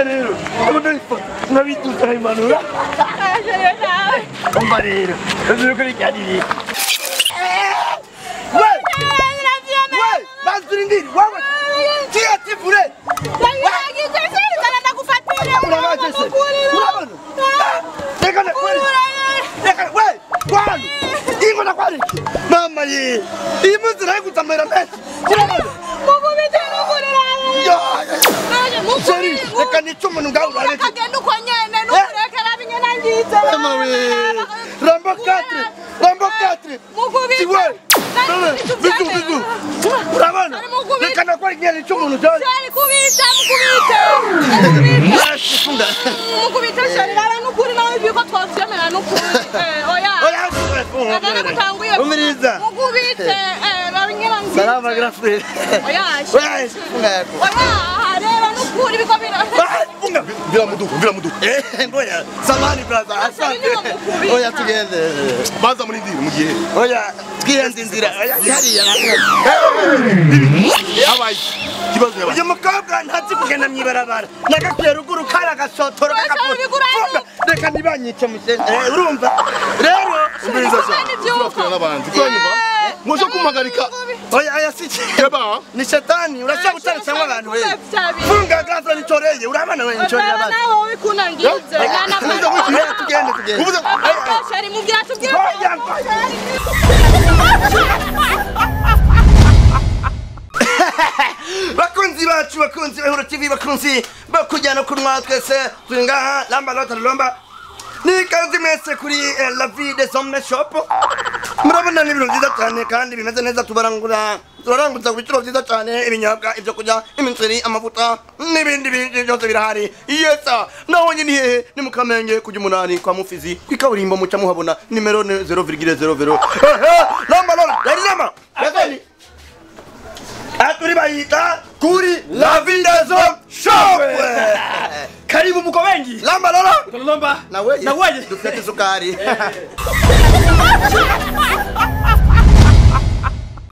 rero nabituza imanura umva rero ejo kuri cyadiri bazurindiri wawe tiati bure mama ye iyi munsi nayo gutamera menshi sorry reka nico umuntu ngaho urareke agenda uko nyene nukurekera binyena ngize mama we rambo 4 mukubita bizu urabona reka nakora nyene nico umuntu cyane kubita mukubita shari rara nukuri nawe biko twavyemera nukuri oya umiriza mukubita babinyena ngize salama grafre oya rero nukuri biko vira muduku ngoya samani brother asante oya tugende baza muri ndiri mugihe oya twiyenze inzira oya hariya abaye kibazo yabaye uyu mukobwa ntazi kugenda mwibarabara nagakwiye ruguru kara gasotoro kakafunga reka nibanyice musene urumva rero umbiza cyane turafite n'abandi kwanyuma muzo kumpagarika oya ayasiki yaba ni shetani urashaka gutana cyangwa abantu we funga gaza nitoreye urabana we nitoreye abandi nawe wikuna ngize nana tugende ubuze shari mubwira tubwira bakunzi bacu bakunzi bahura TV bakunzi bakujyana kunwa twese twingaha lomba ni kazi mese kuri la vie des hommes shop murabona ni ibintu byiza cyane kandi bimeze neza turaranguza ku biciro byiza cyane ibinyobwa ibyo kurya imitsiri amavuta n'ibindi byose birahari yesa naho nyine hehe ni mukamenge kujya umunani kwa mufizi kwikaburimbo muca muhabona nimero 0,00 lamba yazani aturi bayita kuri la vie des hommes shop karibu muko wengi lamba nawe dufite sukari